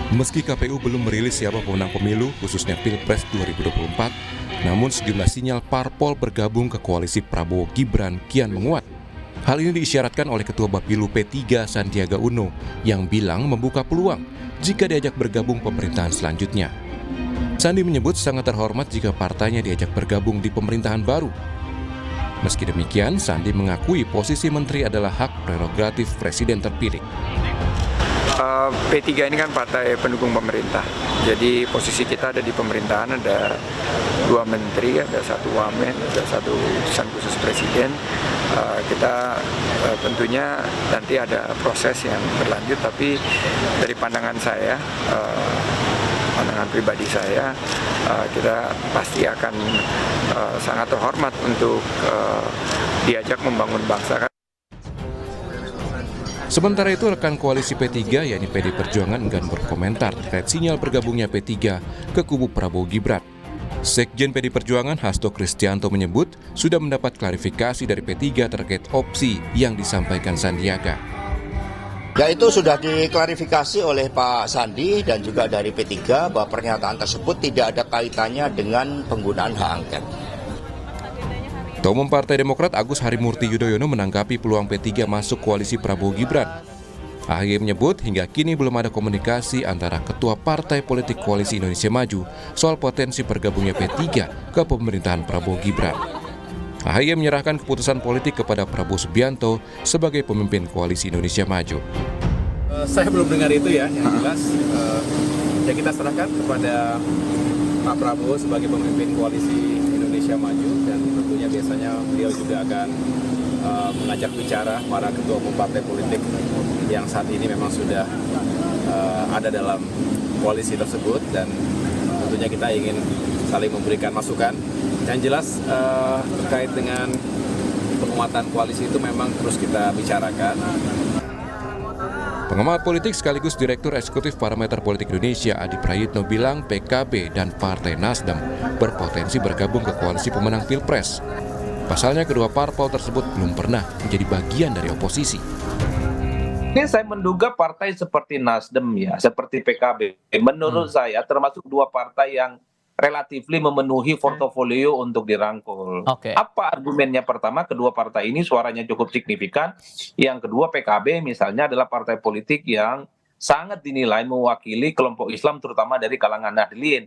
Meski KPU belum merilis siapa pemenang pemilu, khususnya Pilpres 2024, namun sejumlah sinyal parpol bergabung ke koalisi Prabowo Gibran kian menguat. Hal ini diisyaratkan oleh Ketua Bapilu P3 Sandiaga Uno yang bilang membuka peluang jika diajak bergabung pemerintahan selanjutnya. Sandi menyebut sangat terhormat jika partainya diajak bergabung di pemerintahan baru. Meski demikian, Sandi mengakui posisi menteri adalah hak prerogatif presiden terpilih. P3 ini kan partai pendukung pemerintah, jadi posisi kita ada di pemerintahan, ada 2 menteri, ada 1 wamen, ada 1 utusan khusus presiden. Kita tentunya nanti ada proses yang berlanjut, tapi dari pandangan saya, pandangan pribadi saya, kita pasti akan sangat terhormat untuk diajak membangun bangsa. Sementara itu, rekan koalisi P3, yakni PD Perjuangan, enggan berkomentar terkait sinyal bergabungnya P3 ke kubu Prabowo Gibran. Sekjen PD Perjuangan Hasto Kristianto menyebut sudah mendapat klarifikasi dari P3 terkait opsi yang disampaikan Sandiaga. Ya, itu sudah diklarifikasi oleh Pak Sandi dan juga dari P3 bahwa pernyataan tersebut tidak ada kaitannya dengan penggunaan hak angket. Ketua Umum Partai Demokrat Agus Harimurti Yudhoyono menanggapi peluang P3 masuk koalisi Prabowo Gibran. AHY menyebut hingga kini belum ada komunikasi antara Ketua Partai Politik Koalisi Indonesia Maju soal potensi bergabungnya P3 ke pemerintahan Prabowo Gibran. AHY menyerahkan keputusan politik kepada Prabowo Subianto sebagai pemimpin Koalisi Indonesia Maju. Saya belum dengar itu ya, yang jelas ya kita serahkan kepada Pak Prabowo sebagai pemimpin Koalisi Indonesia Maju, dan tentunya biasanya beliau juga akan mengajak bicara para ketua umum partai politik yang saat ini memang sudah ada dalam koalisi tersebut, dan tentunya kita ingin saling memberikan masukan. Yang jelas terkait dengan penguatan koalisi itu memang terus kita bicarakan. Pengamat politik sekaligus Direktur Eksekutif Parameter Politik Indonesia Adi Prayitno bilang PKB dan Partai Nasdem berpotensi bergabung ke koalisi pemenang Pilpres. Pasalnya kedua parpol tersebut belum pernah menjadi bagian dari oposisi. Ini saya menduga partai seperti Nasdem ya, seperti PKB, menurut saya termasuk 2 partai yang relatif memenuhi portofolio untuk dirangkul. Apa argumennya? Pertama, kedua partai ini suaranya cukup signifikan. Yang kedua, PKB misalnya adalah partai politik yang sangat dinilai mewakili kelompok Islam, terutama dari kalangan Nahdliyin.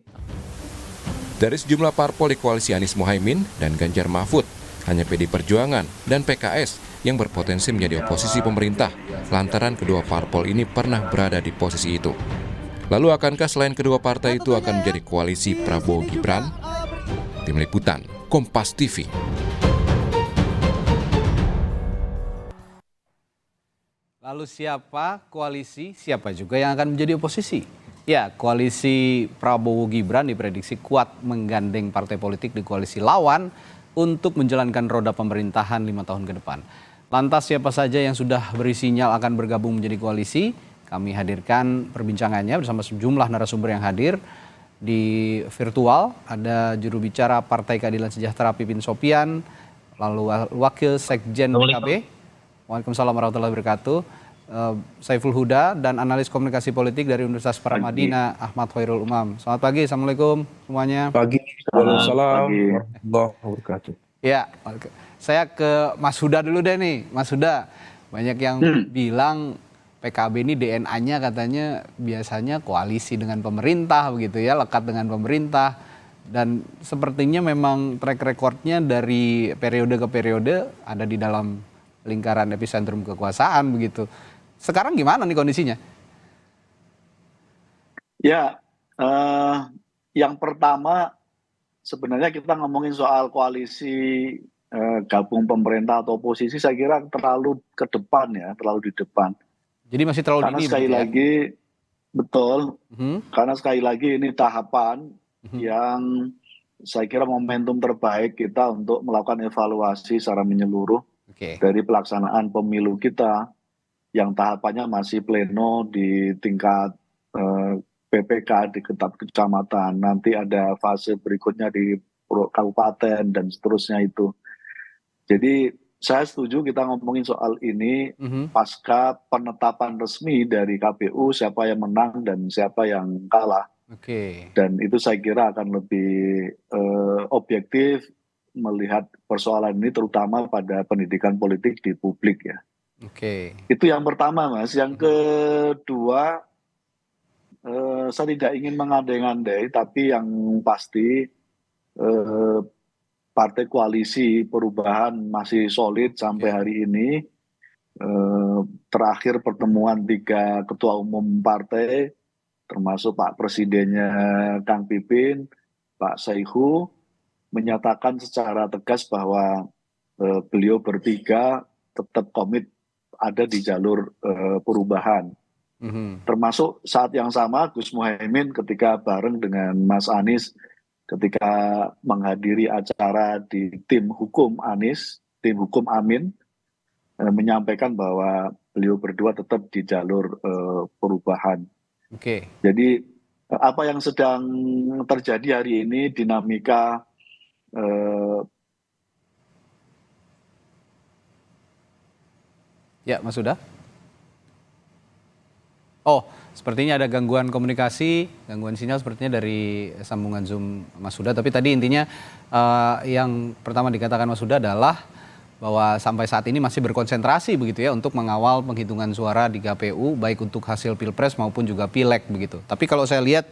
Dari sejumlah parpol di koalisi Anies Mohaimin dan Ganjar Mahfud, hanya PD Perjuangan dan PKS yang berpotensi menjadi oposisi pemerintah, lantaran kedua parpol ini pernah berada di posisi itu. Lalu akankah selain kedua partai itu akan menjadi koalisi Prabowo Gibran? Tim Liputan, Kompas TV. Lalu siapa koalisi, siapa juga yang akan menjadi oposisi? Ya, koalisi Prabowo Gibran diprediksi kuat menggandeng partai politik di koalisi lawan untuk menjalankan roda pemerintahan 5 tahun ke depan. Lantas siapa saja yang sudah beri sinyal akan bergabung menjadi koalisi? Kami hadirkan perbincangannya bersama sejumlah narasumber yang hadir di virtual. Ada juru bicara Partai Keadilan Sejahtera Pipin Sopian, lalu Wakil Sekjen PKB. Waalaikumsalam warahmatullahi wabarakatuh. Saiful Huda, dan analis komunikasi politik dari Universitas Paramadina Ahmad Khairul Umam. Selamat pagi, assalamualaikum semuanya. Pagi, waalaikumsalam warahmatullahi wabarakatuh. Ya, saya ke Mas Huda dulu deh nih, Mas Huda. Banyak yang bilang PKB ini DNA-nya katanya biasanya koalisi dengan pemerintah begitu ya, lekat dengan pemerintah. Dan sepertinya memang track recordnya dari periode ke periode ada di dalam lingkaran epicentrum kekuasaan begitu. Sekarang gimana nih kondisinya? Ya, yang pertama sebenarnya kita ngomongin soal koalisi gabung pemerintah atau oposisi, saya kira terlalu ke depan ya, terlalu di depan. Jadi masih terlalu karena dini sekali ya? lagi betul, karena sekali lagi ini tahapan yang saya kira momentum terbaik kita untuk melakukan evaluasi secara menyeluruh dari pelaksanaan pemilu kita yang tahapannya masih pleno di tingkat PPK di tingkat kecamatan, nanti ada fase berikutnya di kabupaten dan seterusnya itu. Jadi saya setuju kita ngomongin soal ini pasca penetapan resmi dari KPU siapa yang menang dan siapa yang kalah. Dan itu saya kira akan lebih objektif melihat persoalan ini terutama pada pendidikan politik di publik ya. Itu yang pertama, Mas. Yang kedua, saya tidak ingin mengandai-andai, tapi yang pasti partai koalisi perubahan masih solid sampai hari ini. Terakhir pertemuan 3 ketua umum partai, termasuk Pak Presidennya Kang Pipin, Pak Saihu, menyatakan secara tegas bahwa beliau bertiga tetap komit ada di jalur perubahan. Termasuk saat yang sama Gus Muhaimin ketika bareng dengan Mas Anies ketika menghadiri acara di tim hukum Anies, tim hukum Amin, menyampaikan bahwa beliau berdua tetap di jalur perubahan. Jadi apa yang sedang terjadi hari ini dinamika ya, Mas Huda. Oh, sepertinya ada gangguan komunikasi, gangguan sinyal sepertinya dari sambungan Zoom Mas Huda. Tapi tadi intinya yang pertama dikatakan Mas Huda adalah bahwa sampai saat ini masih berkonsentrasi begitu ya untuk mengawal penghitungan suara di KPU baik untuk hasil Pilpres maupun juga Pileg begitu. Tapi kalau saya lihat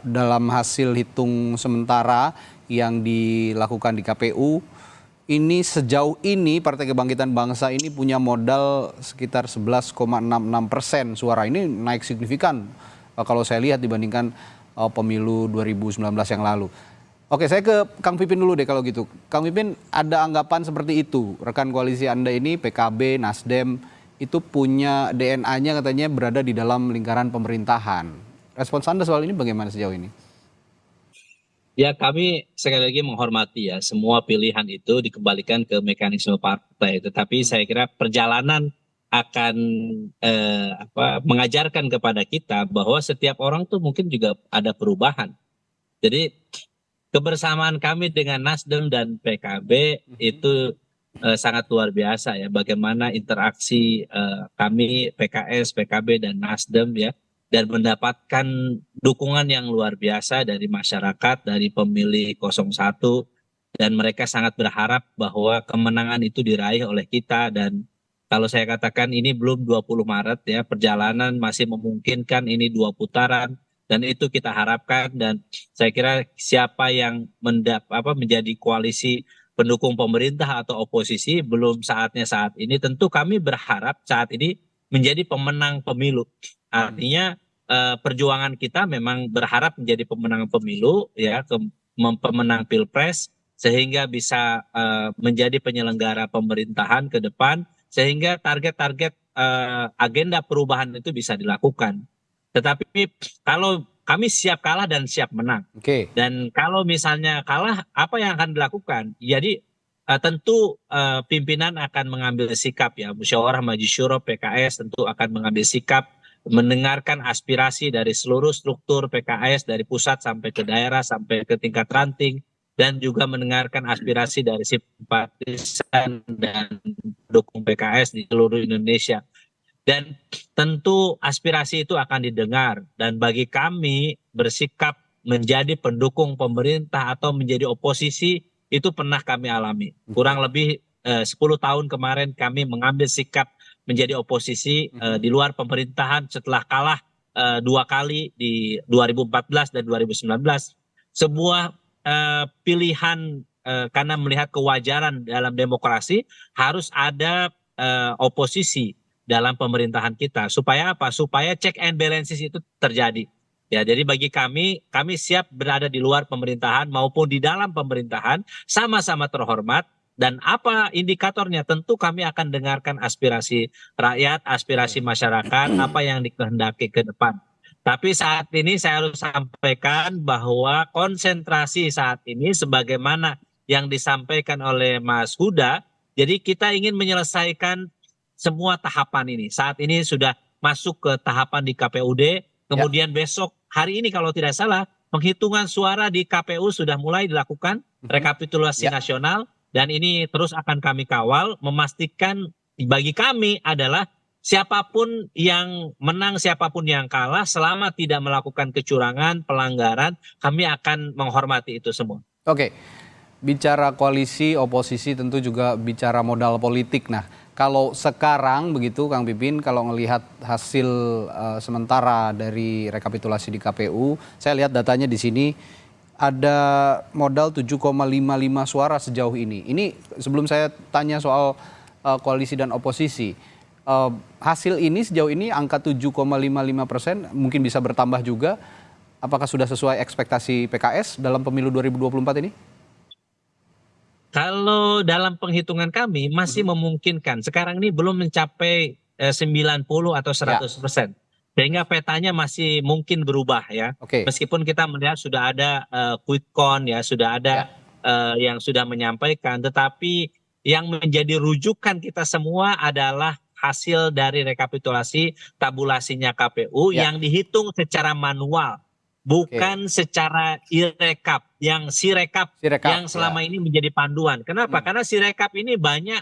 dalam hasil hitung sementara yang dilakukan di KPU ini sejauh ini Partai Kebangkitan Bangsa ini punya modal sekitar 11,66% suara. Ini naik signifikan kalau saya lihat dibandingkan pemilu 2019 yang lalu. Oke, saya ke Kang Pipin dulu deh kalau gitu. Kang Pipin, ada anggapan seperti itu. Rekan koalisi Anda ini PKB, Nasdem itu punya DNA-nya katanya berada di dalam lingkaran pemerintahan. Respons Anda soal ini bagaimana sejauh ini? Ya, kami sekali lagi menghormati ya semua pilihan itu dikembalikan ke mekanisme partai. Tetapi saya kira perjalanan akan mengajarkan kepada kita bahwa setiap orang tuh mungkin juga ada perubahan. Jadi kebersamaan kami dengan Nasdem dan PKB itu sangat luar biasa ya. Bagaimana interaksi kami PKS, PKB dan Nasdem ya. Dan mendapatkan dukungan yang luar biasa dari masyarakat, dari pemilih 01. Dan mereka sangat berharap bahwa kemenangan itu diraih oleh kita. Dan kalau saya katakan ini belum 20 Maret ya, perjalanan masih memungkinkan ini 2 putaran. Dan itu kita harapkan dan saya kira siapa yang menjadi koalisi pendukung pemerintah atau oposisi belum saatnya saat ini. Tentu kami berharap saat ini menjadi pemenang pemilu. Artinya perjuangan kita memang berharap menjadi pemenang pemilu ya, pemenang Pilpres sehingga bisa menjadi penyelenggara pemerintahan ke depan sehingga target-target agenda perubahan itu bisa dilakukan. Tetapi kalau kami siap kalah dan siap menang. Dan kalau misalnya kalah, apa yang akan dilakukan? Jadi tentu pimpinan akan mengambil sikap ya. Musyawarah Majelis Syuro PKS tentu akan mengambil sikap, mendengarkan aspirasi dari seluruh struktur PKS dari pusat sampai ke daerah sampai ke tingkat ranting dan juga mendengarkan aspirasi dari simpatisan dan pendukung PKS di seluruh Indonesia. Dan tentu aspirasi itu akan didengar dan bagi kami bersikap menjadi pendukung pemerintah atau menjadi oposisi itu pernah kami alami. Kurang lebih 10 tahun kemarin kami mengambil sikap menjadi oposisi di luar pemerintahan setelah kalah 2 kali di 2014 dan 2019. Sebuah pilihan karena melihat kewajaran dalam demokrasi harus ada oposisi dalam pemerintahan kita. Supaya apa? Supaya check and balances itu terjadi. Ya, jadi bagi kami siap berada di luar pemerintahan maupun di dalam pemerintahan sama-sama terhormat. Dan apa indikatornya? Tentu kami akan dengarkan aspirasi rakyat, aspirasi masyarakat, apa yang dikehendaki ke depan. Tapi saat ini saya harus sampaikan bahwa konsentrasi saat ini sebagaimana yang disampaikan oleh Mas Huda, jadi kita ingin menyelesaikan semua tahapan ini. Saat ini sudah masuk ke tahapan di KPUD, kemudian besok hari ini kalau tidak salah, penghitungan suara di KPU sudah mulai dilakukan, rekapitulasi nasional. Dan ini terus akan kami kawal, memastikan bagi kami adalah siapapun yang menang, siapapun yang kalah, selama tidak melakukan kecurangan, pelanggaran, kami akan menghormati itu semua. Oke, bicara koalisi, oposisi tentu juga bicara modal politik. Nah, kalau sekarang begitu Kang Pipin, kalau melihat hasil sementara dari rekapitulasi di KPU, saya lihat datanya di sini ada modal 7,55 suara sejauh ini. Ini sebelum saya tanya soal koalisi dan oposisi, hasil ini sejauh ini angka 7,55%, mungkin bisa bertambah juga. Apakah sudah sesuai ekspektasi PKS dalam pemilu 2024 ini? Kalau dalam penghitungan kami masih memungkinkan. Sekarang ini belum mencapai 90 atau 100%. Sehingga petanya masih mungkin berubah ya. Meskipun kita melihat sudah ada quick count ya, sudah ada yang sudah menyampaikan. Tetapi yang menjadi rujukan kita semua adalah hasil dari rekapitulasi tabulasinya KPU yang dihitung secara manual. Bukan secara Sirekap, yang Sirekap yang selama ini menjadi panduan. Kenapa? Karena Sirekap ini banyak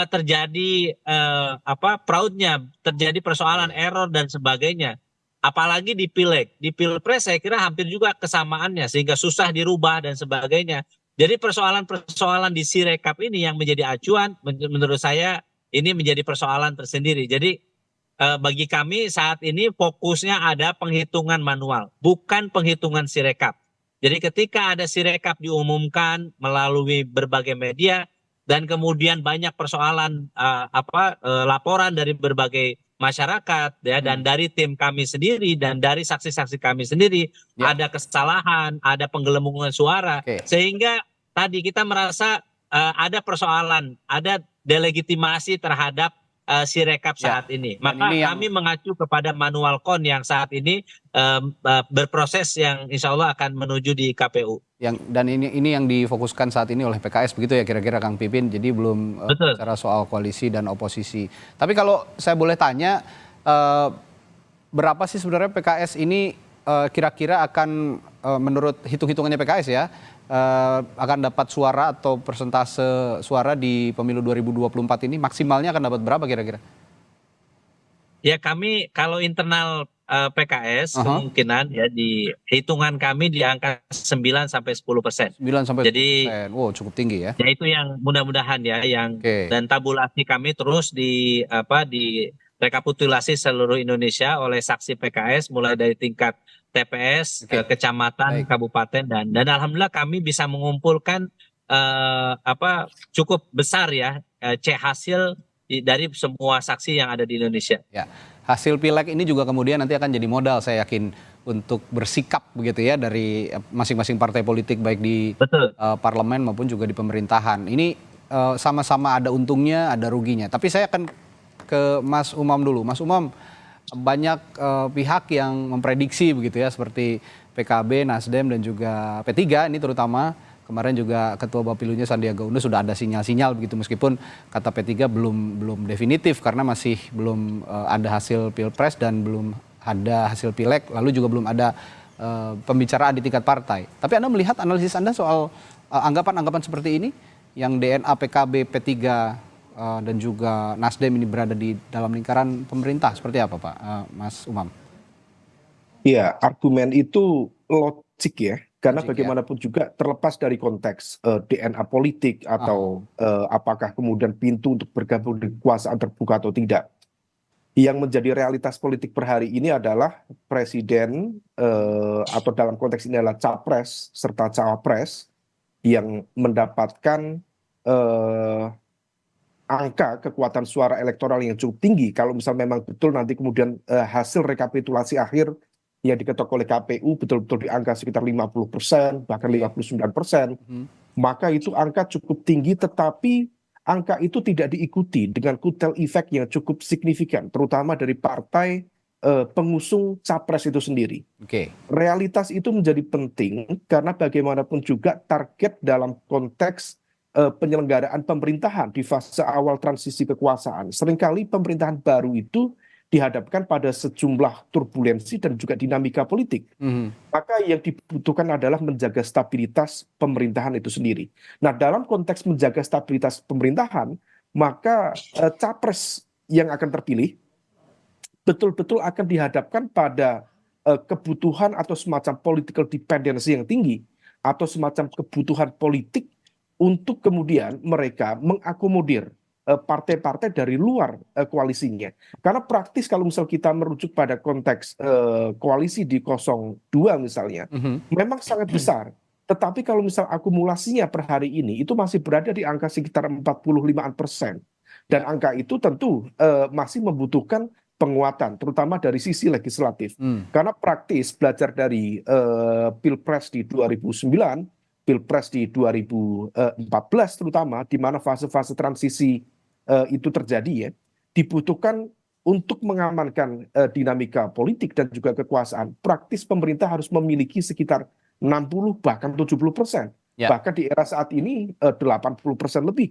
terjadi fraudnya, terjadi persoalan error dan sebagainya. Apalagi di Pileg, di Pilpres saya kira hampir juga kesamaannya sehingga susah dirubah dan sebagainya. Jadi persoalan-persoalan di Sirekap ini yang menjadi acuan, menurut saya ini menjadi persoalan tersendiri. Jadi bagi kami saat ini fokusnya ada penghitungan manual, bukan penghitungan Sirekap. Jadi ketika ada Sirekap diumumkan melalui berbagai media dan kemudian banyak persoalan laporan dari berbagai masyarakat ya dan dari tim kami sendiri dan dari saksi-saksi kami sendiri ada kesalahan, ada penggelembungan suara sehingga tadi kita merasa ada persoalan, ada delegitimasi terhadap Sirekap saat ini. Maka kami mengacu kepada manual KON yang saat ini berproses yang insya Allah akan menuju di KPU. Dan ini yang difokuskan saat ini oleh PKS begitu ya kira-kira Kang Pipin. Jadi belum bicara soal koalisi dan oposisi. Tapi kalau saya boleh tanya, berapa sih sebenarnya PKS ini kira-kira akan menurut hitung-hitungannya PKS ya, akan dapat suara atau persentase suara di pemilu 2024 ini maksimalnya akan dapat berapa kira-kira? Ya kami kalau internal PKS kemungkinan ya di hitungan kami di angka 9 sampai 10%. 9 sampai 10%. Jadi wow, cukup tinggi ya. Ya itu yang mudah-mudahan ya yang dan tabulasi kami terus di rekapitulasi seluruh Indonesia oleh saksi PKS mulai dari tingkat TPS, kecamatan, kabupaten dan alhamdulillah kami bisa mengumpulkan cukup besar ya hasil dari semua saksi yang ada di Indonesia. Ya, hasil pileg ini juga kemudian nanti akan jadi modal saya yakin untuk bersikap begitu ya dari masing-masing partai politik baik di parlemen maupun juga di pemerintahan. Ini sama-sama ada untungnya, ada ruginya. Tapi saya akan ke Mas Umam dulu. Mas Umam, banyak pihak yang memprediksi begitu ya seperti PKB, Nasdem dan juga P3 ini terutama kemarin juga Ketua Bapilunya Sandiaga Uno sudah ada sinyal-sinyal begitu meskipun kata P3 belum definitif karena masih belum ada hasil Pilpres dan belum ada hasil Pileg lalu juga belum ada pembicaraan di tingkat partai. Tapi Anda melihat analisis Anda soal anggapan-anggapan seperti ini yang DNA PKB, P3 dan juga Nasdem ini berada di dalam lingkaran pemerintah. Seperti apa Pak Mas Umam? Iya, argumen itu logik ya. Karena bagaimanapun juga terlepas dari konteks DNA politik atau apakah kemudian pintu untuk bergabung di kekuasaan terbuka atau tidak. Yang menjadi realitas politik per hari ini adalah presiden atau dalam konteks ini adalah capres serta cawapres yang mendapatkan angka kekuatan suara elektoral yang cukup tinggi kalau misal memang betul nanti kemudian hasil rekapitulasi akhir yang diketok oleh KPU betul-betul di angka sekitar 50%, bahkan 59%, maka itu angka cukup tinggi tetapi angka itu tidak diikuti dengan kutel efek yang cukup signifikan, terutama dari partai pengusung capres itu sendiri. Realitas itu menjadi penting karena bagaimanapun juga target dalam konteks penyelenggaraan pemerintahan di fase awal transisi kekuasaan. Seringkali pemerintahan baru itu dihadapkan pada sejumlah turbulensi dan juga dinamika politik. Maka yang dibutuhkan adalah menjaga stabilitas pemerintahan itu sendiri. Nah, dalam konteks menjaga stabilitas pemerintahan, maka capres yang akan terpilih betul-betul akan dihadapkan pada kebutuhan atau semacam political dependency yang tinggi, atau semacam kebutuhan politik untuk kemudian mereka mengakomodir partai-partai dari luar koalisinya. Karena praktis kalau misal kita merujuk pada konteks koalisi di 02 misalnya, memang sangat besar. Tetapi kalau misal akumulasinya per hari ini itu masih berada di angka sekitar 45%. Dan angka itu tentu masih membutuhkan penguatan, terutama dari sisi legislatif. Karena praktis belajar dari Pilpres di 2009, Pilpres di 2014 terutama, di mana fase-fase transisi itu terjadi ya, dibutuhkan untuk mengamankan dinamika politik dan juga kekuasaan. Praktis pemerintah harus memiliki sekitar 60 bahkan 70%. Bahkan di era saat ini 80% lebih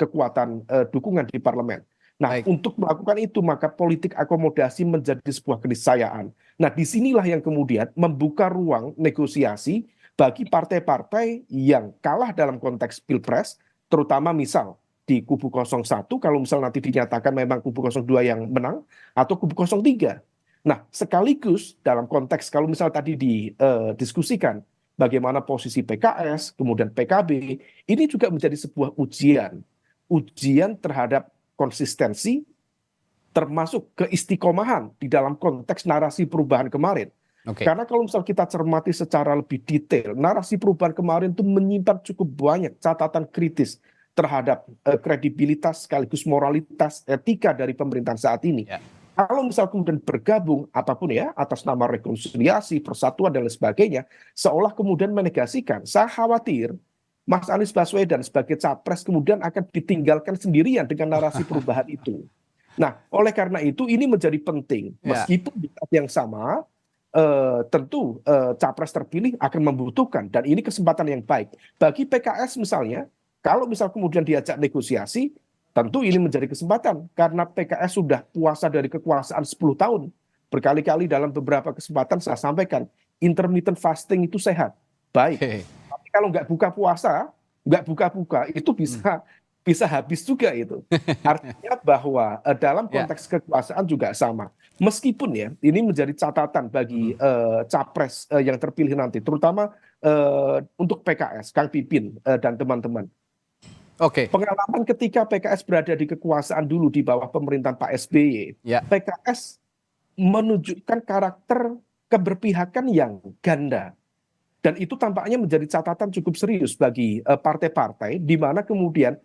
kekuatan dukungan di parlemen. Nah, untuk melakukan itu maka politik akomodasi menjadi sebuah keniscayaan. Nah, disinilah yang kemudian membuka ruang negosiasi bagi partai-partai yang kalah dalam konteks Pilpres, terutama misal di kubu 01 kalau misal nanti dinyatakan memang kubu 02 yang menang, atau kubu 03. Nah, sekaligus dalam konteks kalau misal tadi didiskusikan bagaimana posisi PKS, kemudian PKB, ini juga menjadi sebuah ujian terhadap konsistensi, termasuk keistiqomahan di dalam konteks narasi perubahan kemarin. Karena kalau misal kita cermati secara lebih detail, narasi perubahan kemarin itu menyimpan cukup banyak catatan kritis terhadap kredibilitas sekaligus moralitas etika dari pemerintahan saat ini. Kalau misal kemudian bergabung apapun ya atas nama rekonsiliasi, persatuan dan lain sebagainya, seolah kemudian menegasikan. Saya khawatir Mas Anies Baswedan sebagai capres kemudian akan ditinggalkan sendirian dengan narasi perubahan itu. Nah, oleh karena itu ini menjadi penting, meskipun di saat yang sama tentu capres terpilih akan membutuhkan, dan ini kesempatan yang baik bagi PKS misalnya. Kalau misal kemudian diajak negosiasi, tentu ini menjadi kesempatan karena PKS sudah puasa dari kekuasaan 10 tahun. Berkali-kali dalam beberapa kesempatan saya sampaikan, intermittent fasting itu sehat, baik. Tapi kalau nggak buka puasa, nggak buka-buka, itu bisa habis juga itu. Artinya bahwa dalam konteks kekuasaan juga sama. Meskipun ya, ini menjadi catatan bagi capres yang terpilih nanti, terutama untuk PKS, Kang Pipin dan teman-teman. Pengalaman ketika PKS berada di kekuasaan dulu di bawah pemerintahan Pak SBY, PKS menunjukkan karakter keberpihakan yang ganda. Dan itu tampaknya menjadi catatan cukup serius bagi partai-partai, di mana kemudian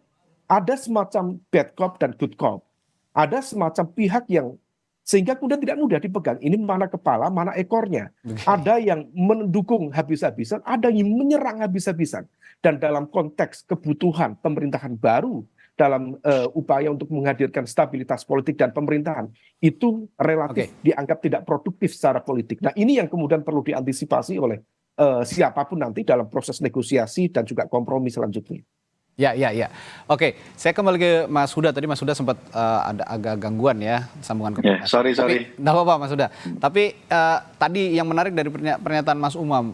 ada semacam bad cop dan good cop. Ada semacam pihak yang sehingga kemudian tidak mudah dipegang. Ini mana kepala, mana ekornya. Ada yang mendukung habis-habisan, ada yang menyerang habis-habisan. Dan dalam konteks kebutuhan pemerintahan baru, dalam upaya untuk menghadirkan stabilitas politik dan pemerintahan, itu relatif dianggap tidak produktif secara politik. Nah, ini yang kemudian perlu diantisipasi oleh siapapun nanti dalam proses negosiasi dan juga kompromi selanjutnya. Ya. Oke, saya kembali ke Mas Huda. Tadi Mas Huda sempat ada agak gangguan ya sambungan komunikasi. Sorry. Nggak apa-apa Mas Huda. Tapi tadi yang menarik dari pernyataan Mas Umam,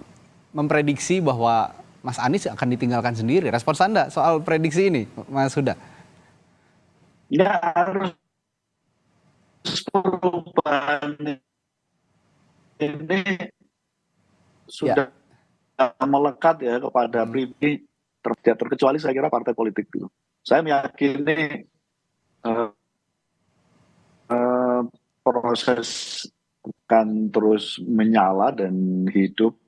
memprediksi bahwa Mas Anies akan ditinggalkan sendiri. Respons Anda soal prediksi ini, Mas Huda? Ya, harus perubahan ini sudah melekat ya kepada pribadi, terkecuali saya kira partai politik dulu. Saya meyakini proses akan terus menyala dan hidup,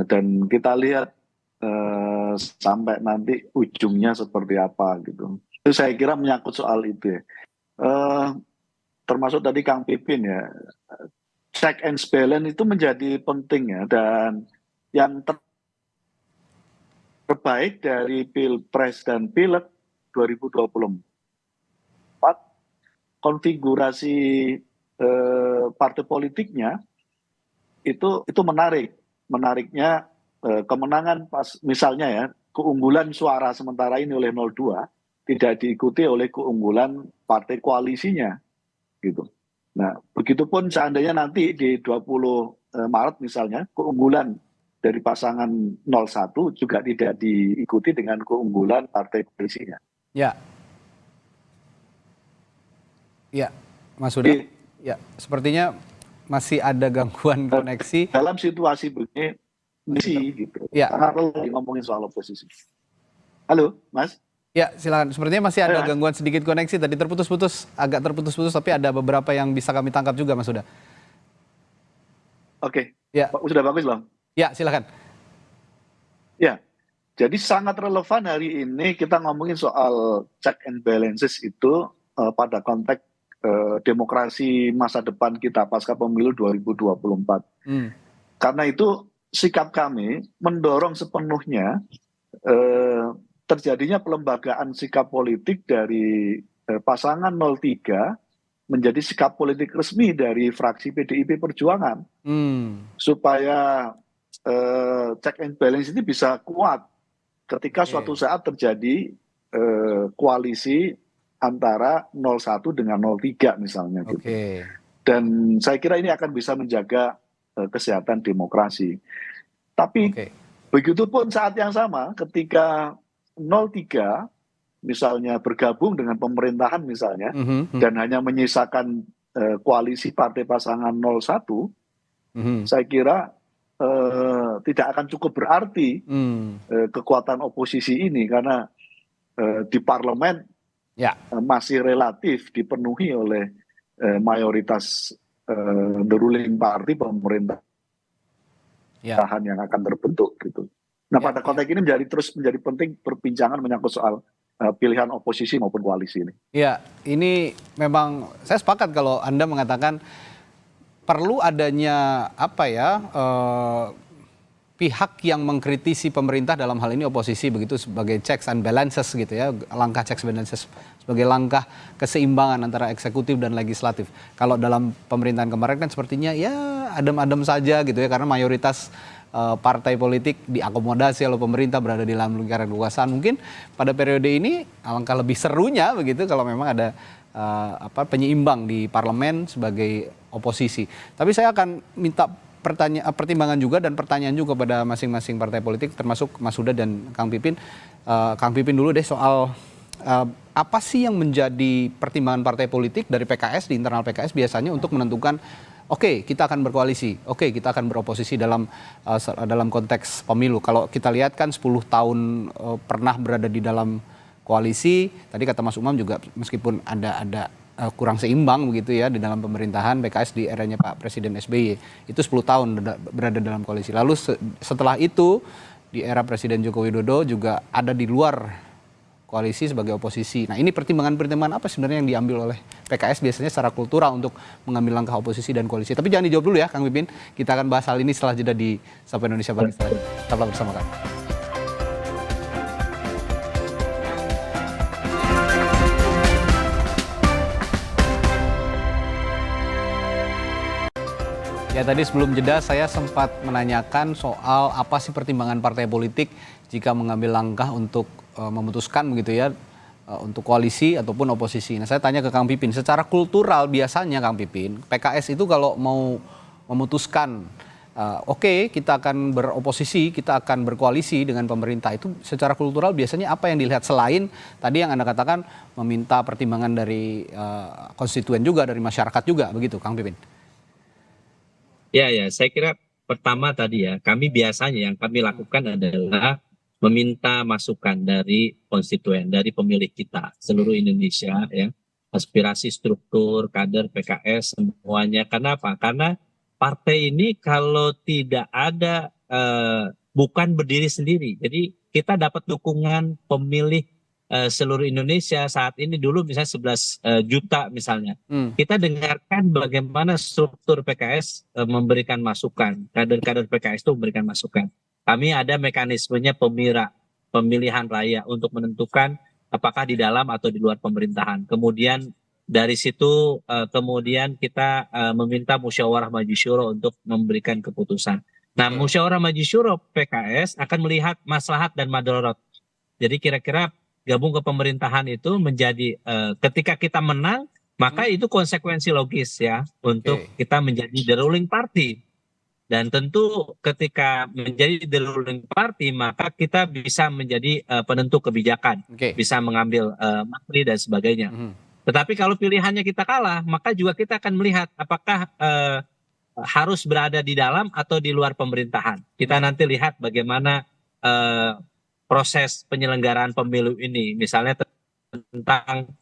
dan kita lihat sampai nanti ujungnya seperti apa gitu. Itu saya kira menyangkut soal itu ya. Termasuk tadi Kang Pipin ya, check and balance itu menjadi penting ya, dan yang terbaik dari Pilpres dan Pileg 2024, konfigurasi partai politiknya itu menarik. Menariknya kemenangan pas misalnya ya, keunggulan suara sementara ini oleh 02 tidak diikuti oleh keunggulan partai koalisinya gitu. Nah, begitupun seandainya nanti di 20 Maret misalnya keunggulan dari pasangan 01 juga tidak diikuti dengan keunggulan partai koalisinya. Ya. Ya, Mas Huda. Ya, sepertinya masih ada gangguan koneksi. Dalam situasi begini, gitu. Ya. Karena kalau ngomongin soal oposisi. Halo, Mas? Ya, silakan. Sepertinya masih ada gangguan sedikit koneksi. Tadi terputus-putus, agak terputus-putus, tapi ada beberapa yang bisa kami tangkap juga, Mas Huda. Oke. Ya. Sudah bagus, Bang? Ya, silakan. Ya. Jadi sangat relevan hari ini kita ngomongin soal check and balances itu pada konteks demokrasi masa depan kita pasca pemilu 2024. Karena itu sikap kami mendorong sepenuhnya terjadinya pelembagaan sikap politik dari pasangan 03 menjadi sikap politik resmi dari fraksi PDIP Perjuangan. Supaya check and balance ini bisa kuat ketika suatu saat terjadi koalisi antara 01 dengan 03 misalnya. Gitu. Dan saya kira ini akan bisa menjaga kesehatan demokrasi. Tapi begitupun saat yang sama ketika 03 misalnya bergabung dengan pemerintahan misalnya dan hanya menyisakan koalisi partai pasangan 01, saya kira tidak akan cukup berarti kekuatan oposisi ini karena di parlemen masih relatif dipenuhi oleh mayoritas the ruling party pemerintahan yang akan terbentuk gitu. Nah pada konteks ini terus menjadi penting perbincangan menyangkut soal pilihan oposisi maupun koalisi ini. Ya, ini memang saya sepakat kalau Anda mengatakan perlu adanya pihak yang mengkritisi pemerintah dalam hal ini oposisi begitu sebagai checks and balances gitu ya, langkah checks and balances sebagai langkah keseimbangan antara eksekutif dan legislatif. Kalau dalam pemerintahan kemarin kan sepertinya ya adem-adem saja gitu ya karena mayoritas partai politik diakomodasi oleh pemerintah berada di dalam lingkaran kekuasaan. Mungkin pada periode ini alangkah lebih serunya begitu kalau memang ada penyeimbang di parlemen sebagai oposisi. Tapi saya akan minta pertimbangan juga dan pertanyaan juga pada masing-masing partai politik termasuk Mas Huda dan Kang Pipin. Kang Pipin dulu deh soal apa sih yang menjadi pertimbangan partai politik dari PKS di internal PKS biasanya untuk menentukan oke, kita akan berkoalisi, oke, kita akan beroposisi dalam konteks pemilu. Kalau kita lihat kan 10 tahun pernah berada di dalam koalisi, tadi kata Mas Umam juga meskipun ada kurang seimbang begitu ya di dalam pemerintahan PKS di eranya Pak Presiden SBY, itu 10 tahun berada dalam koalisi. Lalu setelah itu di era Presiden Joko Widodo juga ada di luar koalisi sebagai oposisi. Nah ini pertimbangan-pertimbangan apa sebenarnya yang diambil oleh PKS biasanya secara kultural untuk mengambil langkah oposisi dan koalisi. Tapi jangan dijawab dulu ya Kang Pipin, kita akan bahas hal ini setelah jeda di Sapa Indonesia Pagi. Tetaplah bersama kami. Ya tadi sebelum jeda saya sempat menanyakan soal apa sih pertimbangan partai politik jika mengambil langkah untuk memutuskan begitu ya untuk koalisi ataupun oposisi. Nah saya tanya ke Kang Pipin, secara kultural biasanya Kang Pipin, PKS itu kalau mau memutuskan oke, kita akan beroposisi, kita akan berkoalisi dengan pemerintah, itu secara kultural biasanya apa yang dilihat selain tadi yang Anda katakan meminta pertimbangan dari konstituen juga, dari masyarakat juga begitu Kang Pipin? Ya, saya kira pertama tadi ya, kami biasanya yang kami lakukan adalah meminta masukan dari konstituen, dari pemilih kita seluruh Indonesia ya, aspirasi struktur, kader PKS semuanya. Kenapa? Karena partai ini kalau tidak ada bukan berdiri sendiri. Jadi kita dapat dukungan pemilih seluruh Indonesia saat ini. Dulu misalnya 11 juta misalnya. Kita dengarkan bagaimana struktur PKS memberikan masukan, kader-kader PKS itu memberikan masukan. Kami ada mekanismenya pemilihan raya untuk menentukan apakah di dalam atau di luar pemerintahan. Kemudian dari situ kemudian kita meminta musyawarah majisyuro untuk memberikan keputusan. Nah, musyawarah majisyuro PKS akan melihat maslahat dan madarat. Jadi kira-kira gabung ke pemerintahan itu menjadi ketika kita menang maka itu konsekuensi logis ya untuk kita menjadi the ruling party. Dan tentu ketika menjadi the ruling party, maka kita bisa menjadi penentu kebijakan, bisa mengambil menteri dan sebagainya. Tetapi kalau pilihannya kita kalah, maka juga kita akan melihat apakah harus berada di dalam atau di luar pemerintahan. Kita nanti lihat bagaimana proses penyelenggaraan pemilu ini, misalnya tentang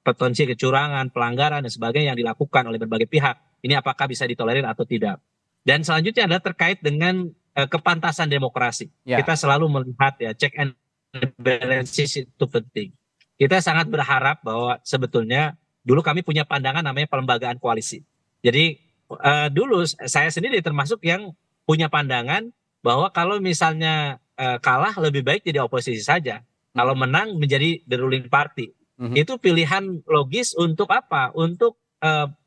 potensi kecurangan, pelanggaran dan sebagainya yang dilakukan oleh berbagai pihak. Ini apakah bisa ditolerir atau tidak. Dan selanjutnya adalah terkait dengan kepantasan demokrasi. Kita selalu melihat ya, check and balances itu penting. Kita sangat berharap bahwa sebetulnya dulu kami punya pandangan namanya pelembagaan koalisi. Jadi dulu saya sendiri termasuk yang punya pandangan bahwa kalau misalnya kalah lebih baik jadi oposisi saja. Kalau menang menjadi the ruling party. Itu pilihan logis untuk apa? Untuk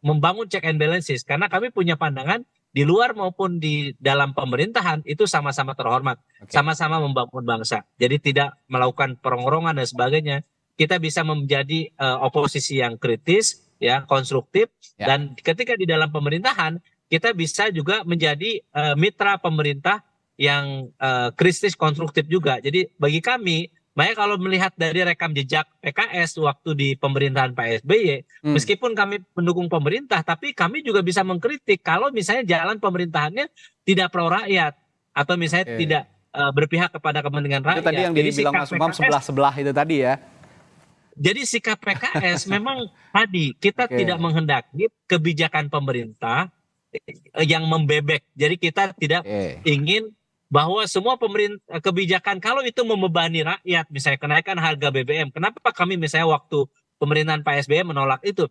membangun check and balances. Karena kami punya pandangan di luar maupun di dalam pemerintahan itu sama-sama terhormat. Sama-sama membangun bangsa. Jadi tidak melakukan perongrongan dan sebagainya. Kita bisa menjadi oposisi yang kritis, ya, konstruktif. Dan ketika di dalam pemerintahan, kita bisa juga menjadi mitra pemerintah yang kritis konstruktif juga. Jadi bagi kami, makanya kalau melihat dari rekam jejak PKS waktu di pemerintahan Pak SBY, meskipun kami mendukung pemerintah, tapi kami juga bisa mengkritik kalau misalnya jalan pemerintahannya tidak pro rakyat atau misalnya tidak berpihak kepada kepentingan rakyat. Itu tadi yang dibilang Mas Umam sebelah-sebelah itu tadi ya. Jadi sikap PKS memang tadi kita tidak menghendaki kebijakan pemerintah yang membebek. Jadi kita tidak ingin bahwa semua kebijakan kalau itu membebani rakyat, misalnya kenaikan harga BBM. Kenapa kami misalnya waktu pemerintahan Pak SBY menolak itu?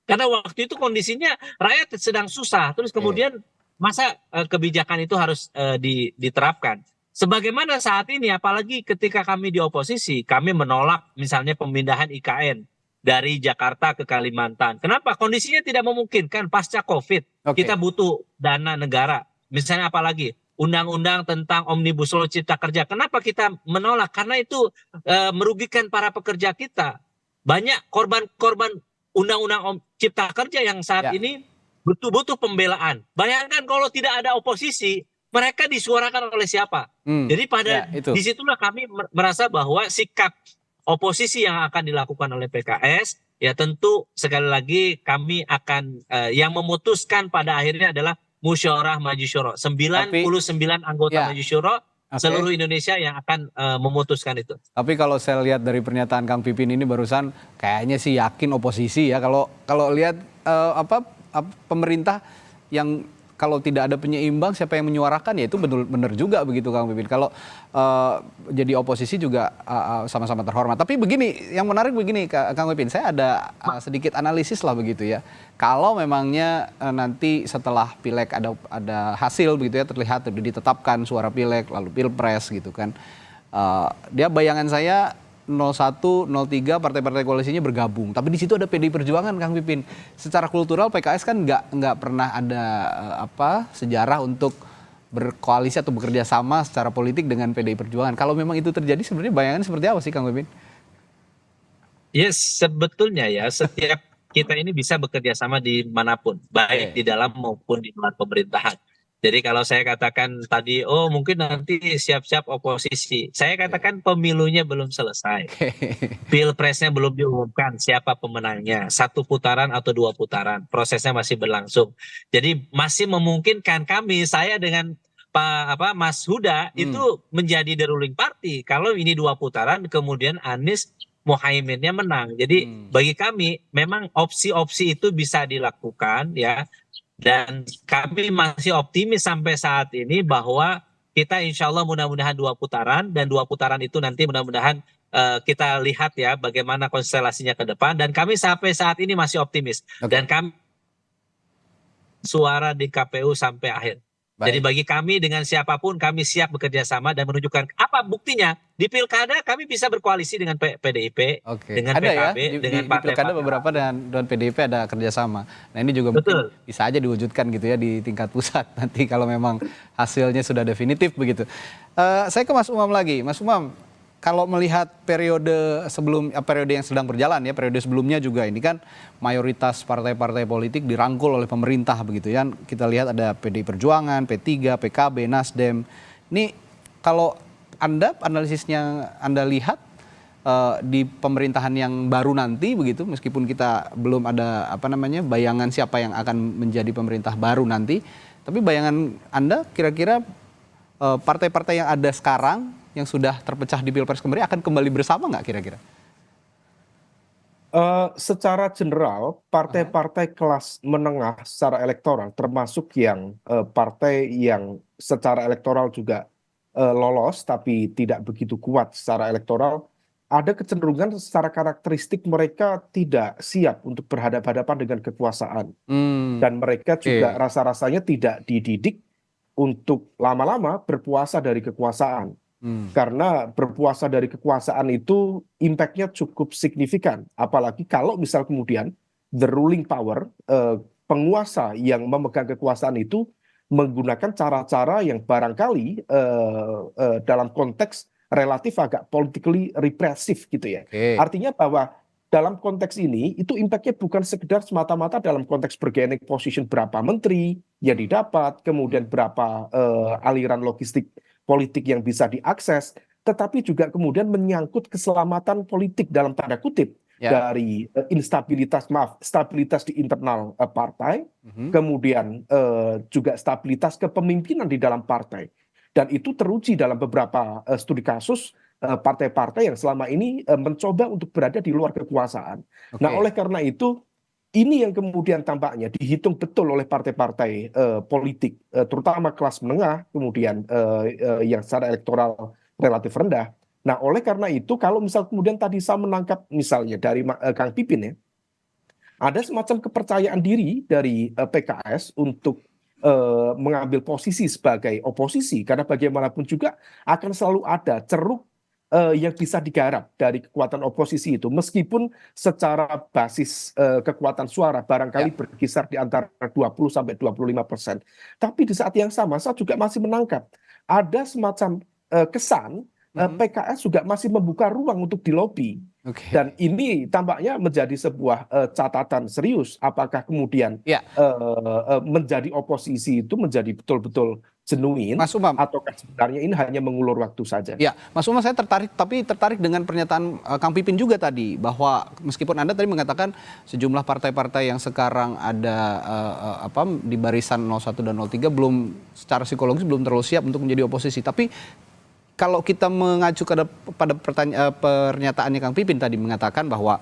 Karena waktu itu kondisinya rakyat sedang susah. Terus kemudian masa kebijakan itu harus diterapkan? Sebagaimana saat ini, apalagi ketika kami di oposisi, kami menolak misalnya pemindahan IKN dari Jakarta ke Kalimantan. Kenapa? Kondisinya tidak memungkinkan pasca COVID. Kita butuh dana negara. Misalnya apalagi undang-undang tentang Omnibus Law Cipta Kerja. Kenapa kita menolak? Karena itu merugikan para pekerja kita. Banyak korban-korban undang-undang Cipta Kerja yang saat ini butuh pembelaan. Bayangkan kalau tidak ada oposisi, mereka disuarakan oleh siapa? Jadi pada disitulah kami merasa bahwa sikap oposisi yang akan dilakukan oleh PKS, ya tentu sekali lagi kami akan yang memutuskan pada akhirnya adalah Musyawarah Maju Syuro. 99 anggota Maju Syuro seluruh Indonesia yang akan memutuskan itu. Tapi kalau saya lihat dari pernyataan Kang Pipin ini barusan kayaknya sih yakin oposisi ya. Kalau lihat pemerintah yang kalau tidak ada penyeimbang siapa yang menyuarakan, ya itu benar juga begitu Kang Pipin. Kalau jadi oposisi juga sama-sama terhormat. Tapi begini, yang menarik begini Kang Pipin, saya ada sedikit analisis lah begitu ya. Kalau memangnya nanti setelah pileg ada hasil begitu ya, terlihat ditetapkan suara pileg lalu pilpres gitu kan. Dia bayangan saya 01, 03 partai-partai koalisinya bergabung. Tapi di situ ada PDI Perjuangan, Kang Pipin. Secara kultural PKS kan nggak pernah ada sejarah untuk berkoalisi atau bekerja sama secara politik dengan PDI Perjuangan. Kalau memang itu terjadi, sebenarnya bayangan seperti apa sih, Kang Pipin? Yes, sebetulnya ya setiap kita ini bisa bekerja sama di manapun, baik di dalam maupun di luar pemerintahan. Jadi kalau saya katakan tadi, oh mungkin nanti siap-siap oposisi. Saya katakan pemilunya belum selesai. Pilpresnya belum diumumkan siapa pemenangnya. 1 putaran atau 2 putaran. Prosesnya masih berlangsung. Jadi masih memungkinkan kami, saya dengan Mas Huda itu menjadi the ruling party. Kalau ini 2 putaran, kemudian Anies Muhaiminnya menang. Jadi bagi kami memang opsi-opsi itu bisa dilakukan ya. Dan kami masih optimis sampai saat ini bahwa kita insya Allah mudah-mudahan 2 putaran, dan 2 putaran itu nanti mudah-mudahan kita lihat ya bagaimana konstelasinya ke depan, dan kami sampai saat ini masih optimis. Dan kami suara di KPU sampai akhir. Jadi bagi kami dengan siapapun kami siap bekerja sama dan menunjukkan apa buktinya. Di pilkada kami bisa berkoalisi dengan PDIP, dengan ada PKB, ya, dengan di pilkada beberapa dan PDIP ada kerjasama. Nah ini juga mungkin bisa aja diwujudkan gitu ya di tingkat pusat nanti kalau memang hasilnya sudah definitif begitu. Saya ke Mas Umam lagi. Mas Umam, kalau melihat periode yang sedang berjalan ya, periode sebelumnya juga ini kan mayoritas partai-partai politik dirangkul oleh pemerintah begitu ya. Kita lihat ada PDI Perjuangan, P3, PKB, Nasdem. Ini kalau analisisnya Anda lihat di pemerintahan yang baru nanti begitu, meskipun kita belum ada bayangan siapa yang akan menjadi pemerintah baru nanti, tapi bayangan Anda kira-kira partai-partai yang ada sekarang yang sudah terpecah di Pilpres kemarin akan kembali bersama nggak kira-kira? Secara general, partai-partai kelas menengah secara elektoral, termasuk yang partai yang secara elektoral juga lolos tapi tidak begitu kuat secara elektoral, ada kecenderungan secara karakteristik mereka tidak siap untuk berhadapan-hadapan dengan kekuasaan. Dan mereka juga rasa-rasanya tidak dididik untuk lama-lama berpuasa dari kekuasaan. Karena berpuasa dari kekuasaan itu impact-nya cukup signifikan. Apalagi kalau misal kemudian the ruling power, penguasa yang memegang kekuasaan itu menggunakan cara-cara yang barangkali dalam konteks relatif agak politically repressive gitu ya. Artinya bahwa dalam konteks ini itu impact-nya bukan sekedar semata-mata dalam konteks bargaining position berapa menteri yang didapat, kemudian berapa aliran logistik politik yang bisa diakses, tetapi juga kemudian menyangkut keselamatan politik dalam tanda kutip dari stabilitas di internal partai, kemudian juga stabilitas kepemimpinan di dalam partai. Dan itu teruji dalam beberapa studi kasus partai-partai yang selama ini mencoba untuk berada di luar kekuasaan. Nah, oleh karena itu, ini yang kemudian tampaknya dihitung betul oleh partai-partai politik, terutama kelas menengah, kemudian yang secara elektoral relatif rendah. Nah, oleh karena itu, kalau misal kemudian tadi saya menangkap misalnya dari Kang Pipin ya, ada semacam kepercayaan diri dari PKS untuk mengambil posisi sebagai oposisi, karena bagaimanapun juga akan selalu ada ceruk yang bisa digarap dari kekuatan oposisi itu, meskipun secara basis kekuatan suara barangkali berkisar di antara 20-25%. Tapi di saat yang sama saya juga masih menangkap ada semacam kesan PKS juga masih membuka ruang untuk dilobi. Dan ini tampaknya menjadi sebuah catatan serius. Apakah kemudian menjadi oposisi itu menjadi betul-betul genuine, ataukah sebenarnya ini hanya mengulur waktu saja? Ya, Mas Umam, saya tertarik dengan pernyataan Kang Pipin juga tadi, bahwa meskipun Anda tadi mengatakan sejumlah partai-partai yang sekarang ada di barisan 01 dan 03 belum secara psikologis belum terlalu siap untuk menjadi oposisi, tapi kalau kita mengacu pada pernyataannya Kang Pipin tadi mengatakan bahwa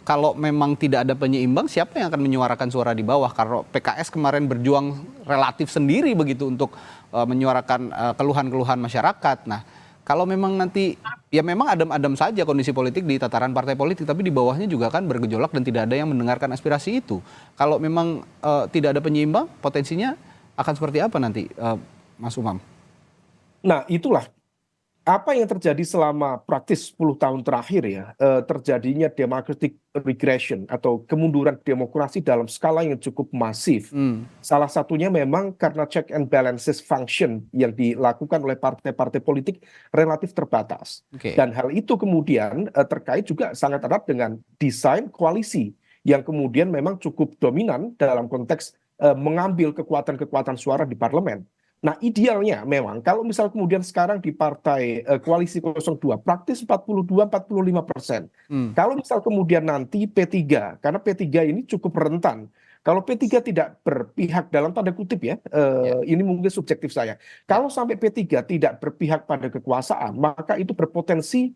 kalau memang tidak ada penyeimbang, siapa yang akan menyuarakan suara di bawah? Karena PKS kemarin berjuang relatif sendiri begitu untuk menyuarakan keluhan-keluhan masyarakat. Nah, kalau memang nanti ya memang adem-adem saja kondisi politik di tataran partai politik, tapi di bawahnya juga kan bergejolak dan tidak ada yang mendengarkan aspirasi itu. Kalau memang tidak ada penyeimbang, potensinya akan seperti apa nanti, Mas Umam? Nah, itulah apa yang terjadi selama praktis 10 tahun terakhir ya, terjadinya democratic regression atau kemunduran demokrasi dalam skala yang cukup masif. Salah satunya memang karena check and balances function yang dilakukan oleh partai-partai politik relatif terbatas. Dan hal itu kemudian terkait juga sangat erat dengan desain koalisi yang kemudian memang cukup dominan dalam konteks mengambil kekuatan-kekuatan suara di parlemen. Nah, idealnya memang kalau misal kemudian sekarang di partai koalisi 02 praktis 42-45%. Kalau misal kemudian nanti P3, karena P3 ini cukup rentan. Kalau P3 tidak berpihak dalam tanda kutip ya, ini mungkin subjektif saya. Kalau sampai P3 tidak berpihak pada kekuasaan, maka itu berpotensi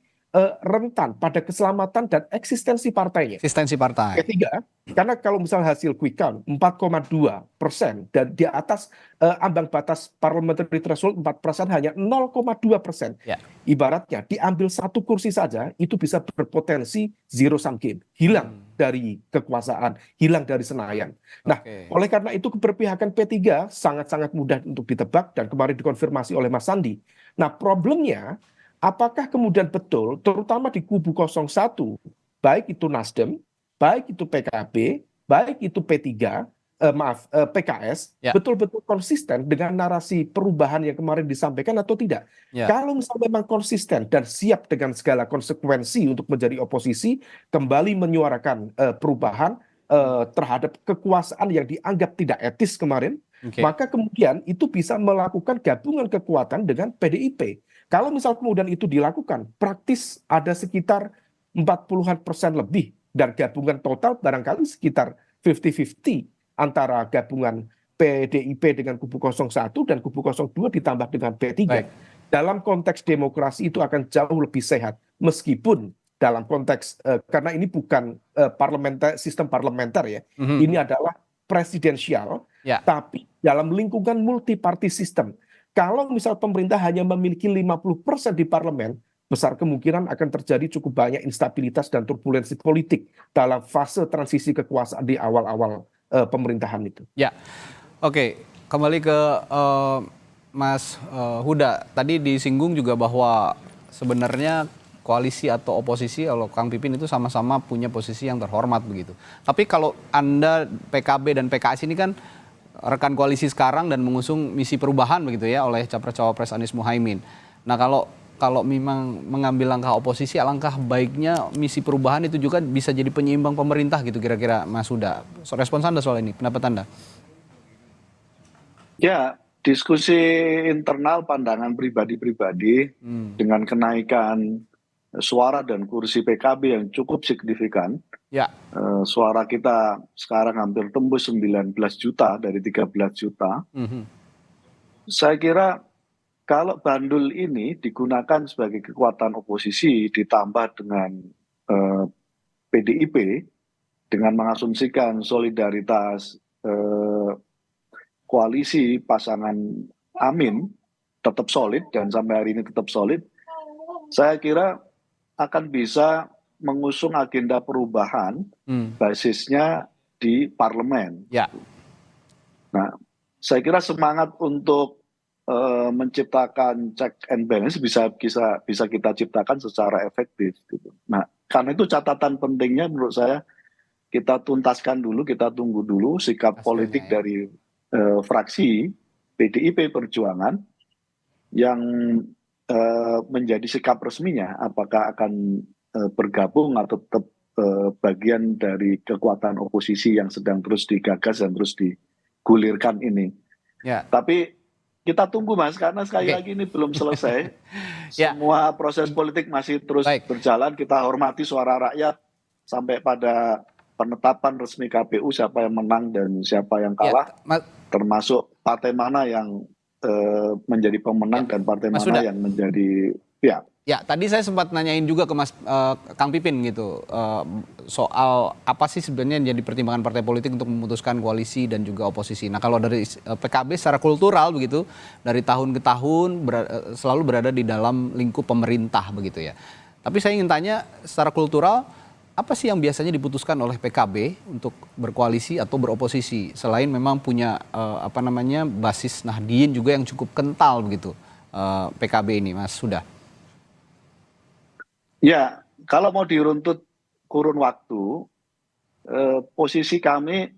rentan pada keselamatan dan eksistensi partainya. Eksistensi partai. P3, karena kalau misal hasil quick count 4,2% dan di atas ambang batas parliamentary threshold 4% hanya 0,2%. Ibaratnya diambil satu kursi saja itu bisa berpotensi zero sum game, hilang dari kekuasaan, hilang dari Senayan. Nah, oleh karena itu keberpihakan P3 sangat-sangat mudah untuk ditebak dan kemarin dikonfirmasi oleh Mas Sandi. Nah, problemnya apakah kemudian betul, terutama di kubu 01, baik itu Nasdem, baik itu PKB, baik itu P3, PKS betul-betul konsisten dengan narasi perubahan yang kemarin disampaikan atau tidak. Kalau misalnya memang konsisten dan siap dengan segala konsekuensi untuk menjadi oposisi, kembali menyuarakan perubahan terhadap kekuasaan yang dianggap tidak etis kemarin, maka kemudian itu bisa melakukan gabungan kekuatan dengan PDIP. Kalau misal kemudian itu dilakukan, praktis ada sekitar 40% lebih, dan gabungan total barangkali sekitar 50-50 antara gabungan PDIP dengan kubu 01 dan kubu 02 ditambah dengan P3. Dalam konteks demokrasi itu akan jauh lebih sehat, meskipun dalam konteks karena ini bukan sistem parlementer ya, ini adalah presidensial, tapi dalam lingkungan multi party system. Kalau misal pemerintah hanya memiliki 50% di parlemen, besar kemungkinan akan terjadi cukup banyak instabilitas dan turbulensi politik dalam fase transisi kekuasaan di awal-awal pemerintahan itu. Ya, oke. Kembali ke Mas Huda. Tadi disinggung juga bahwa sebenarnya koalisi atau oposisi, kalau Kang Pipin itu sama-sama punya posisi yang terhormat begitu. Tapi kalau Anda PKB dan PKS ini kan rekan koalisi sekarang dan mengusung misi perubahan begitu ya oleh Capres-Cawapres Anies Muhaimin. Nah kalau memang mengambil langkah oposisi, alangkah baiknya misi perubahan itu juga bisa jadi penyeimbang pemerintah gitu kira-kira Mas Huda. Respons Anda soal ini, pendapat Anda? Ya, diskusi internal pandangan pribadi-pribadi dengan kenaikan suara dan kursi PKB yang cukup signifikan. Suara kita sekarang hampir tembus 19 juta dari 13 juta. Saya kira kalau bandul ini digunakan sebagai kekuatan oposisi ditambah dengan PDIP dengan mengasumsikan solidaritas koalisi pasangan Amin tetap solid dan sampai hari ini tetap solid, saya kira akan bisa mengusung agenda perubahan basisnya di parlemen. Nah, saya kira semangat untuk menciptakan check and balance bisa kita ciptakan secara efektif gitu. Nah, karena itu catatan pentingnya menurut saya kita tuntaskan dulu, kita tunggu dulu sikap politik dari fraksi PDIP Perjuangan yang menjadi sikap resminya, apakah akan bergabung atau tetap bagian dari kekuatan oposisi yang sedang terus digagas dan terus digulirkan ini. Tapi kita tunggu Mas, karena sekali lagi ini belum selesai. Semua proses politik masih terus berjalan. Kita hormati suara rakyat sampai pada penetapan resmi KPU siapa yang menang dan siapa yang kalah. Termasuk partai mana yang menjadi pemenang dan partai mana yang menjadi Ya, tadi saya sempat nanyain juga ke Mas Kang Pipin gitu soal apa sih sebenarnya yang jadi pertimbangan partai politik untuk memutuskan koalisi dan juga oposisi. Nah, kalau dari PKB secara kultural begitu dari tahun ke tahun selalu berada di dalam lingkup pemerintah begitu ya. Tapi saya ingin tanya secara kultural apa sih yang biasanya diputuskan oleh PKB untuk berkoalisi atau beroposisi selain memang punya basis Nahdien juga yang cukup kental begitu PKB ini, Mas Huda? Ya, kalau mau diruntut kurun waktu, posisi kami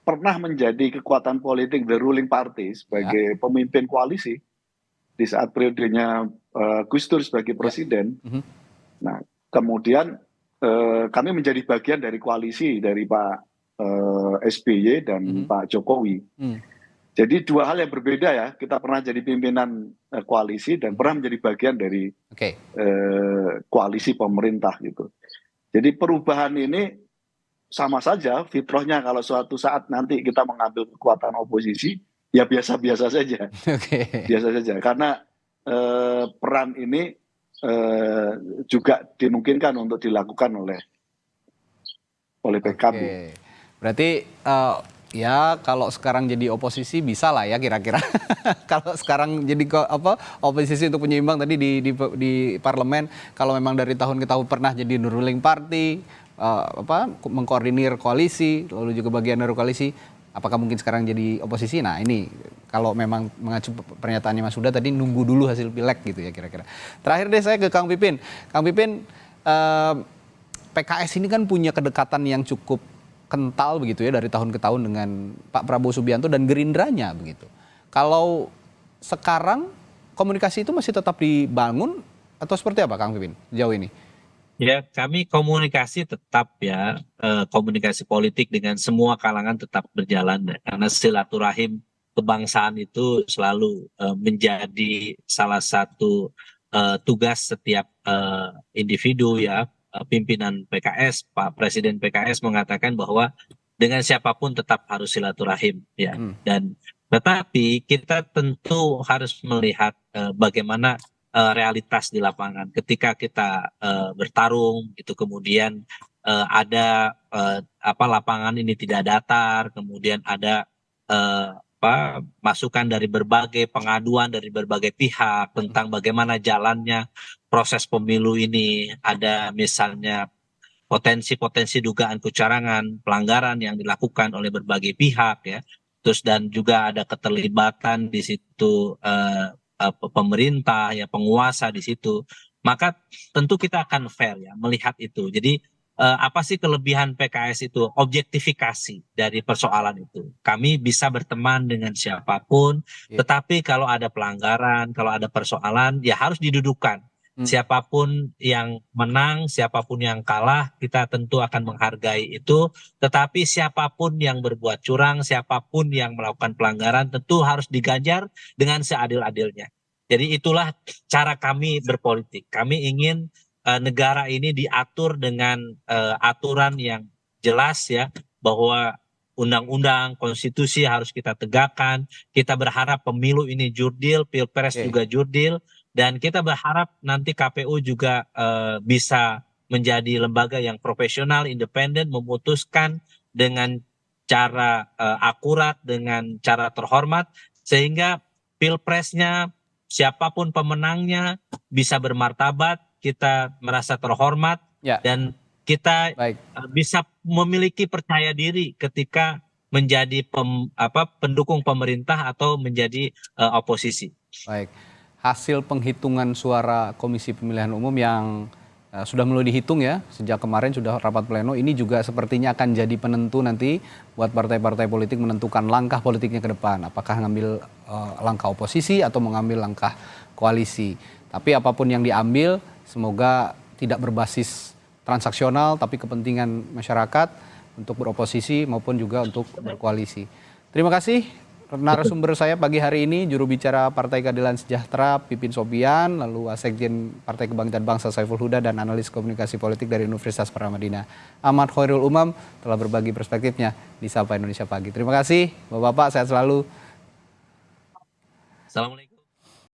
pernah menjadi kekuatan politik the ruling party sebagai pemimpin koalisi di saat periodenya Gus Dur sebagai presiden. Nah, kemudian kami menjadi bagian dari koalisi dari Pak SBY dan Pak Jokowi. Jadi dua hal yang berbeda ya, kita pernah jadi pimpinan koalisi dan pernah menjadi bagian dari koalisi pemerintah gitu. Jadi perubahan ini sama saja fitrahnya kalau suatu saat nanti kita mengambil kekuatan oposisi, ya biasa-biasa saja. Biasa saja, karena peran ini juga dimungkinkan untuk dilakukan oleh PKB. Berarti ya kalau sekarang jadi oposisi bisa lah ya kira-kira. Kalau sekarang jadi oposisi untuk penyeimbang tadi di parlemen, kalau memang dari tahun ke tahun pernah jadi ruling party, mengkoordinir koalisi, lalu juga bagian dari koalisi, apakah mungkin sekarang jadi oposisi? Nah ini kalau memang mengacu pernyataannya Mas Huda tadi nunggu dulu hasil pileg gitu ya kira-kira. Terakhir deh saya ke Kang Pipin. Kang Pipin, PKS ini kan punya kedekatan yang cukup kental begitu ya dari tahun ke tahun dengan Pak Prabowo Subianto dan Gerindranya begitu. Kalau sekarang komunikasi itu masih tetap dibangun atau seperti apa Kang Pipin sejauh ini? Ya, kami komunikasi tetap ya, komunikasi politik dengan semua kalangan tetap berjalan ya, karena silaturahim kebangsaan itu selalu menjadi salah satu tugas setiap individu ya. Pimpinan PKS, Pak Presiden PKS mengatakan bahwa dengan siapapun tetap harus silaturahim ya. Dan tetapi kita tentu harus melihat bagaimana realitas di lapangan. Ketika kita bertarung, itu kemudian ada lapangan ini tidak datar, kemudian ada masukan dari berbagai pengaduan dari berbagai pihak tentang bagaimana jalannya proses pemilu ini. Ada misalnya potensi-potensi dugaan kecurangan, pelanggaran yang dilakukan oleh berbagai pihak ya. Terus dan juga ada keterlibatan di situ pemerintah ya, penguasa di situ, maka tentu kita akan fair ya melihat itu. Jadi apa sih kelebihan PKS itu? Objektifikasi dari persoalan itu. Kami bisa berteman dengan siapapun, tetapi kalau ada pelanggaran, kalau ada persoalan ya harus didudukan. Siapapun yang menang, siapapun yang kalah, kita tentu akan menghargai itu. Tetapi siapapun yang berbuat curang, siapapun yang melakukan pelanggaran, tentu harus diganjar dengan seadil-adilnya. Jadi itulah cara kami berpolitik. Kami ingin negara ini diatur dengan aturan yang jelas ya, bahwa undang-undang, konstitusi harus kita tegakkan. Kita berharap pemilu ini jurdil, pilpres juga jurdil. Dan kita berharap nanti KPU juga bisa menjadi lembaga yang profesional, independen, memutuskan dengan cara akurat, dengan cara terhormat, sehingga pilpresnya, siapapun pemenangnya bisa bermartabat, kita merasa terhormat, dan kita bisa memiliki percaya diri ketika menjadi pendukung pemerintah atau menjadi oposisi. Baik. Hasil penghitungan suara Komisi Pemilihan Umum yang sudah mulai dihitung ya, sejak kemarin sudah rapat pleno, ini juga sepertinya akan jadi penentu nanti buat partai-partai politik menentukan langkah politiknya ke depan. Apakah mengambil langkah oposisi atau mengambil langkah koalisi. Tapi apapun yang diambil, semoga tidak berbasis transaksional, tapi kepentingan masyarakat untuk beroposisi maupun juga untuk berkoalisi. Terima kasih. Narasumber saya pagi hari ini juru bicara Partai Keadilan Sejahtera Pipin Sopian, lalu Wasekjen Partai Kebangkitan Bangsa Saiful Huda, dan analis komunikasi politik dari Universitas Paramadina Ahmad Khairul Umam telah berbagi perspektifnya di Sapa Indonesia Pagi. Terima kasih Bapak-bapak, sehat selalu. Assalamualaikum.